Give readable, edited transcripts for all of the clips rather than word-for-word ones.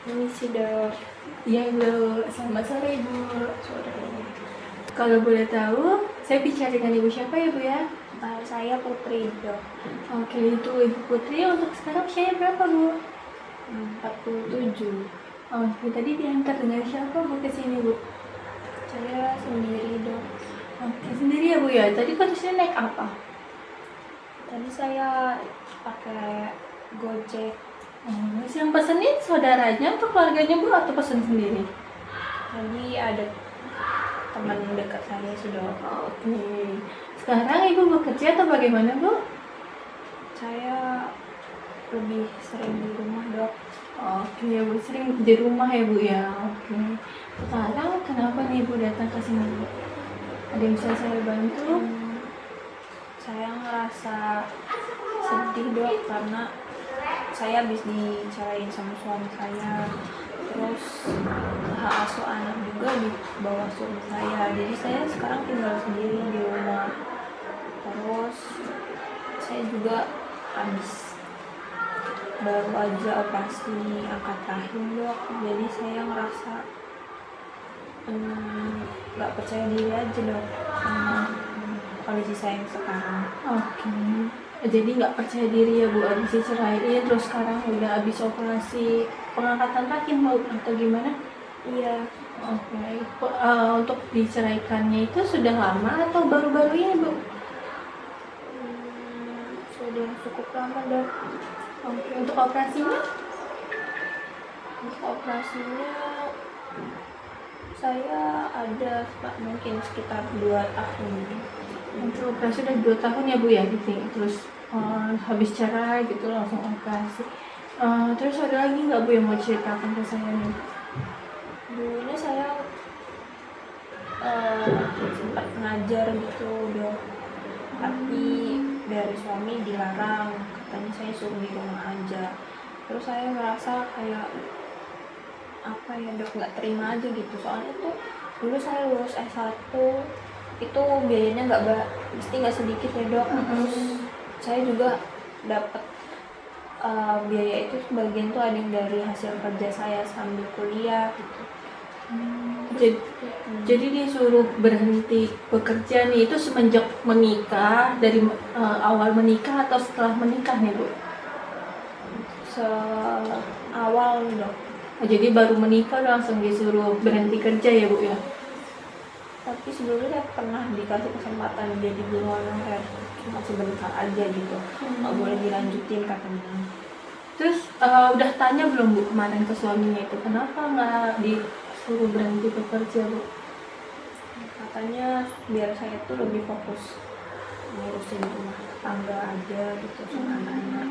Ini sih dok. Iya Bu, selamat sore Bu. Sore. Kalau boleh tahu, saya bicara dengan Ibu siapa ya Bu ya? Saya Putri dok. Oke, itu Ibu Putri untuk sekarang usianya berapa Bu? 47. Oke, tadi diantar dengan siapa Bu ke sini Bu? Saya sendiri dok. Oke, sendiri ya Bu ya? Tadi kondisinya naik apa? Tadi saya pakai Gojek. Yang pesenin saudaranya atau keluarganya Bu atau pesen sendiri? Tadi ada teman dekat saya sih dok. Oke, sekarang Ibu bekerja atau bagaimana Bu? Saya lebih sering di rumah dok. Oke, Bu sering di rumah ya Bu ya? Oke, sekarang kenapa nih Bu datang ke sini Bu? Ada yang bisa saya bantu? Saya ngerasa sedih dok karena saya habis dicerain sama suami saya, terus hak asuh anak juga di bawah suami saya, jadi saya sekarang tinggal sendiri di rumah. Terus saya juga habis baru aja operasi angkat rahim dok, jadi saya ngerasa nggak percaya diri aja dok sama kondisi saya yang sekarang. Oke, jadi nggak percaya diri ya Bu, habis diceraiin terus sekarang udah habis operasi pengangkatan rahim Bu atau gimana? Iya. Oke, untuk diceraikannya itu sudah lama atau baru-baru ini Bu? Sudah cukup lama dok. Oke, untuk operasinya? Untuk operasinya saya ada mungkin sekitar 2 tahun. Untuk operasi udah 2 tahun ya Bu ya, gitu. Terus habis cerai gitu langsung operasi. Terus ada lagi nggak Bu yang mau ceritakan ke saya nih? Dulunya saya sempat ngajar gitu dok, tapi dari suami dilarang, katanya saya suruh di rumah aja. Terus saya merasa kayak apa ya dok, nggak terima aja gitu, soalnya tuh dulu saya lulus S1 itu biayanya mesti nggak sedikit ya dok. Terus saya juga dapat biaya itu sebagian tuh ada yang dari hasil kerja saya sambil kuliah gitu. Jadi disuruh berhenti bekerja nih itu semenjak menikah, dari awal menikah atau setelah menikah nih Bu? Awal dok. Jadi baru menikah langsung disuruh berhenti kerja ya Bu ya? Tapi sebelumnya saya pernah dikasih kesempatan jadi guru honorer, cuma sebentar aja gitu, nggak boleh dilanjutin katanya. Terus udah tanya belum Bu kemarin ke suaminya itu kenapa nggak disuruh berhenti bekerja Bu? Katanya biar saya tuh lebih fokus ngurusin rumah tangga aja gitu sama anak-anak.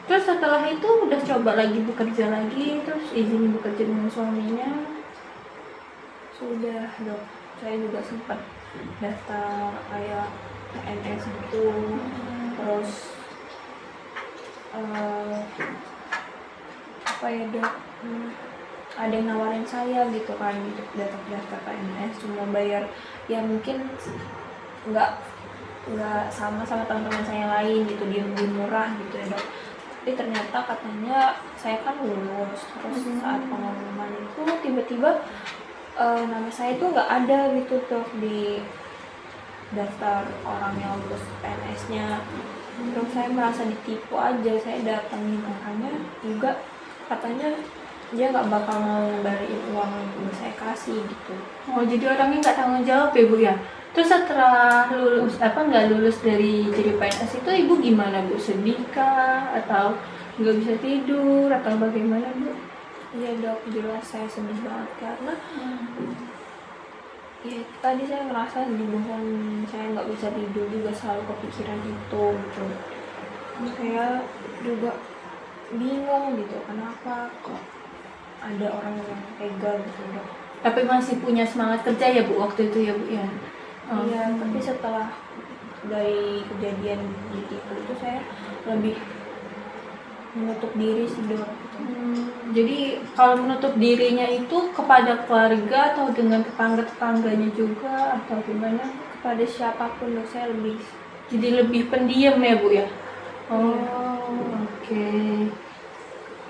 Terus setelah itu udah coba lagi bekerja lagi, terus izin bekerja dengan suaminya? Sudah dok, saya juga sempat daftar kayak PNS gitu. Terus apa ya dok, ada yang nawarin saya gitu kan untuk daftar PNS, cuma bayar ya mungkin nggak sama teman-teman saya yang lain gitu, dia lebih murah gitu ya dok. Tapi ternyata katanya saya kan lulus, terus saat pengumuman itu tiba-tiba nama saya tuh nggak ada gitu dok di daftar orang yang lulus PNS-nya. Terus saya merasa ditipu aja, saya datangin orangnya juga katanya dia nggak bakal mau ngembaliin uang yang saya kasih gitu. Oh, jadi orangnya nggak tanggung jawab ya Bu ya? Terus setelah lulus, nggak lulus dari jadi PNS itu Ibu gimana Bu? Sedih kah? Atau nggak bisa tidur? Atau bagaimana Bu? Iya dok, jelas saya sedih banget karena ya tadi saya ngerasa dibohong, saya nggak bisa tidur juga, selalu kepikiran itu gitu. Saya juga bingung gitu, kenapa kok ada orang yang tega gitu dok. Tapi masih punya semangat kerja ya Bu waktu itu ya Bu ya? Iya, tapi setelah dari kejadian ditipu itu saya lebih menutup diri sih dok. Jadi kalau menutup dirinya itu kepada keluarga atau dengan tetangga-tetangganya juga atau gimana? Kepada siapapun dok, saya lebih. Jadi lebih pendiam ya Bu ya? Iya. Oke.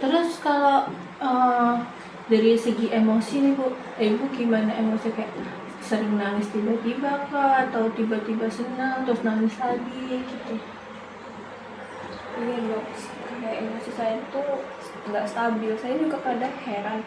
Terus kalau Eh, dari segi emosi nih Bu, Ibu gimana emosi, kayak sering nangis tiba-tiba kah atau tiba-tiba senang terus nangis lagi gitu? Iya dok, kayak emosi saya tuh nggak stabil. Saya juga kadang heran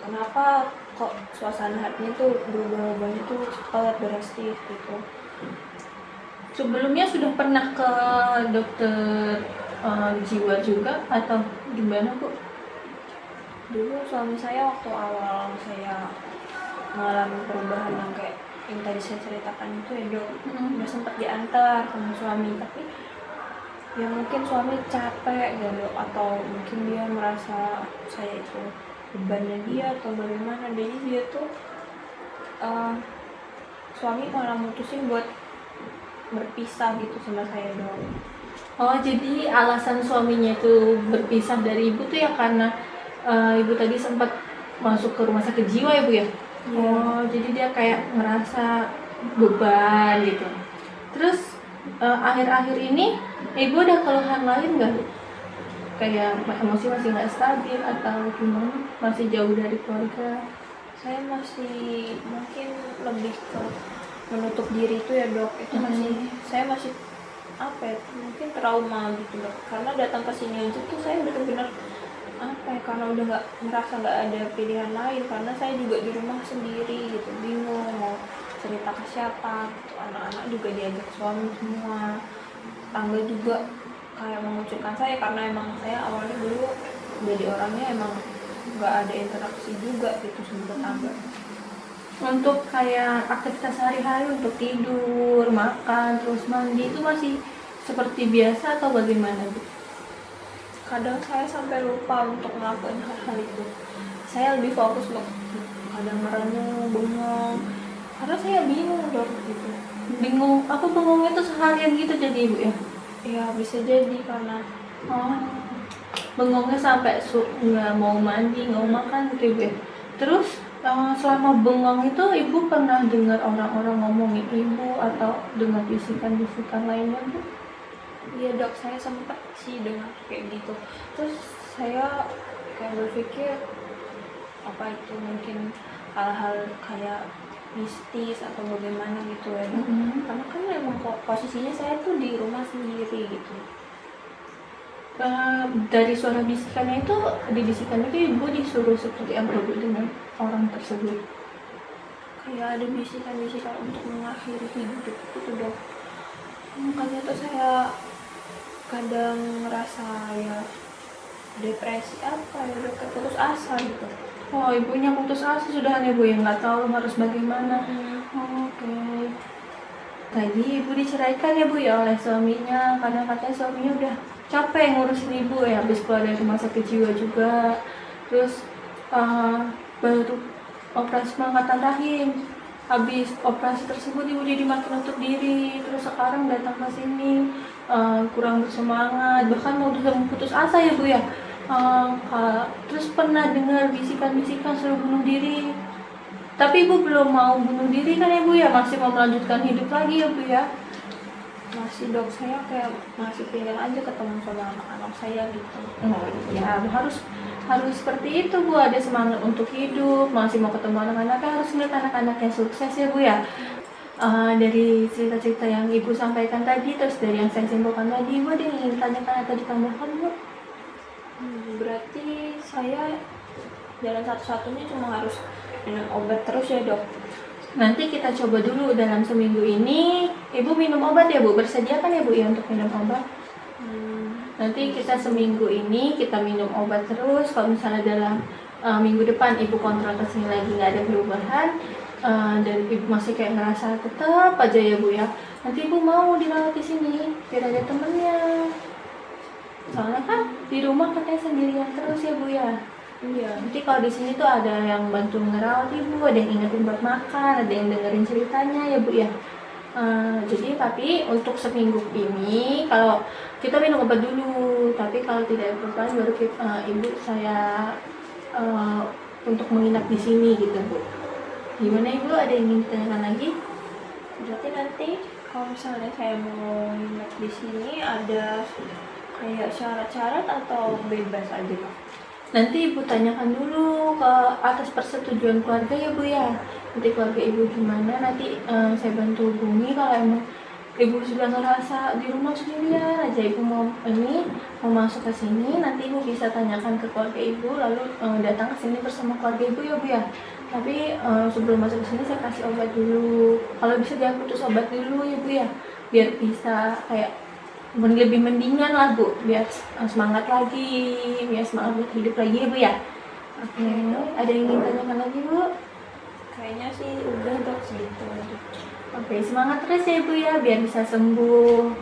kenapa kok suasana hatinya tuh berubah-ubahnya tuh cepat, drastis gitu. Sebelumnya sudah pernah ke dokter jiwa juga atau gimana Bu? Dulu suami saya waktu awal saya mengalami perubahan yang kayak yang tadi saya ceritakan itu ya dok, udah sempat diantar sama suami, tapi ya mungkin suami capek gitu atau mungkin dia merasa saya itu bebannya dia atau bagaimana, jadi dia tuh eh, suami malah mutusin buat berpisah gitu sama saya dok. Oh, jadi alasan suaminya itu berpisah dari Ibu tuh ya karena Ibu tadi sempat masuk ke rumah sakit jiwa ya Bu ya? Iya. Oh, jadi dia kayak ngerasa beban gitu. Terus akhir-akhir ini Ibu ada keluhan lain nggak Bu? Kayak emosi masih nggak stabil atau gimana? Masih jauh dari keluarga? Saya masih mungkin lebih ke menutup diri itu ya dok, itu masih saya masih apa ya, mungkin trauma gitu dok, karena datang ke sini aja tuh saya benar-benar apa ya, karena udah nggak merasa nggak ada pilihan lain, karena saya juga di rumah sendiri gitu, bingung mau cerita ke siapa gitu. Anak-anak juga diajak suami semua, tangga juga kayak mengucilkan saya karena emang saya awalnya dulu jadi orangnya emang nggak ada interaksi juga gitu sama tetangga. Untuk kayak aktivitas sehari-hari untuk tidur, makan, terus mandi itu masih seperti biasa atau bagaimana Bu? Kadang saya sampai lupa untuk ngelakuin hal-hal itu, saya lebih fokus untuk kadang merenung, bengong, karena saya bingung dok gitu. Bingung, aku bengongnya tuh seharian gitu jadi Ibu ya? Ya bisa jadi karena Oh, bengongnya sampai nggak mau mandi, nggak mau makan gitu Ibu ya? Terus selama bengong itu Ibu pernah dengar orang-orang ngomongin Ibu atau dengar bisikan-bisikan lainnya Bu? iya dok, saya sempat sih dengar kayak gitu, terus saya kayak berpikir apa itu mungkin hal-hal kayak mistis atau bagaimana gitu ya dok. Karena kan memang posisinya saya tuh di rumah sendiri gitu. Dari suara bisikannya itu, di bisikan itu Ibu disuruh seperti apa Bu dengan orang tersebut? Kayak ada bisikan-bisikan untuk mengakhiri hidup gitu dok. Makanya tuh saya kadang ngerasa ya depresi apa ya dok, kayak putus asa gitu. Oh, Ibunya putus asa sudah Ibu yang nggak tahu harus bagaimana. Oke. Tadi Ibu diceraikan ya Bu ya oleh suaminya karena katanya suaminya udah capek ngurusin Ibu ya, habis keluar dari rumah sakit jiwa juga. Terus baru operasi pengangkatan rahim. Habis operasi tersebut Ibu jadi makin nutup diri, terus sekarang datang ke sini kurang bersemangat, bahkan mau udah putus asa ya Bu ya. Terus pernah dengar bisikan-bisikan suruh bunuh diri. Tapi Ibu belum mau bunuh diri kan ya Bu ya, masih mau melanjutkan hidup lagi ya Bu ya? Masih dok, saya kayak masih pengen aja ketemu sama anak-anak saya gitu. Oh ya, harus seperti itu Bu, ada semangat untuk hidup, masih mau ketemu anak-anaknya, harus melihat anak-anaknya sukses ya Bu ya. Dari cerita-cerita yang Ibu sampaikan tadi, terus dari yang saya simpulkan tadi, Ibu ada yang ingin tanyakan atau ditambahkan Bu? Berarti saya jalan satu-satunya cuma harus minum obat terus ya dok. Nanti kita coba dulu dalam seminggu ini, Ibu minum obat ya Bu, bersediakan ya Bu ya untuk minum obat. Nanti kita seminggu ini kita minum obat terus. Kalau misalnya dalam minggu depan Ibu kontrol kesini lagi nggak ada perubahan, dan Ibu masih kayak ngerasa tetap aja ya Bu ya, nanti Ibu mau dirawat di sini biar ada temennya. Soalnya kan di rumah katanya sendirian terus ya Bu ya. Iya. Nanti kalau di sini tuh ada yang bantu ngerawat Ibu, ada yang ingetin buat makan, ada yang dengerin ceritanya ya Bu ya. Jadi tapi untuk seminggu ini kalau kita minum obat dulu, tapi kalau tidak ada perubahan baru Ibu saya untuk menginap di sini gitu Bu. Gimana Ibu, ada yang ingin ditanyakan lagi? Berarti nanti kalau misalnya saya mau nginep di sini ada kayak syarat-syarat atau bebas aja Pak? Nanti ibu tanyakan dulu ke atas persetujuan keluarga ya bu ya. Nanti keluarga ibu gimana, nanti saya bantu hubungi. Kalau emang ibu sudah ngerasa di rumah sendirian aja, ibu mau masuk ke sini, nanti ibu bisa tanyakan ke keluarga ibu, lalu datang ke sini bersama keluarga ibu ya bu ya. Tapi sebelum masuk ke sini saya kasih obat dulu. Kalau bisa jangan putus obat dulu ya bu ya, biar bisa kayak lebih mendingan lah bu, biar semangat lagi, biar semangat buat hidup lagi ya bu ya. Oke, ada yang ingin tanyakan lagi bu? Kayaknya sih udah dok segitu. Oke, semangat terus ya ibu ya, biar bisa sembuh.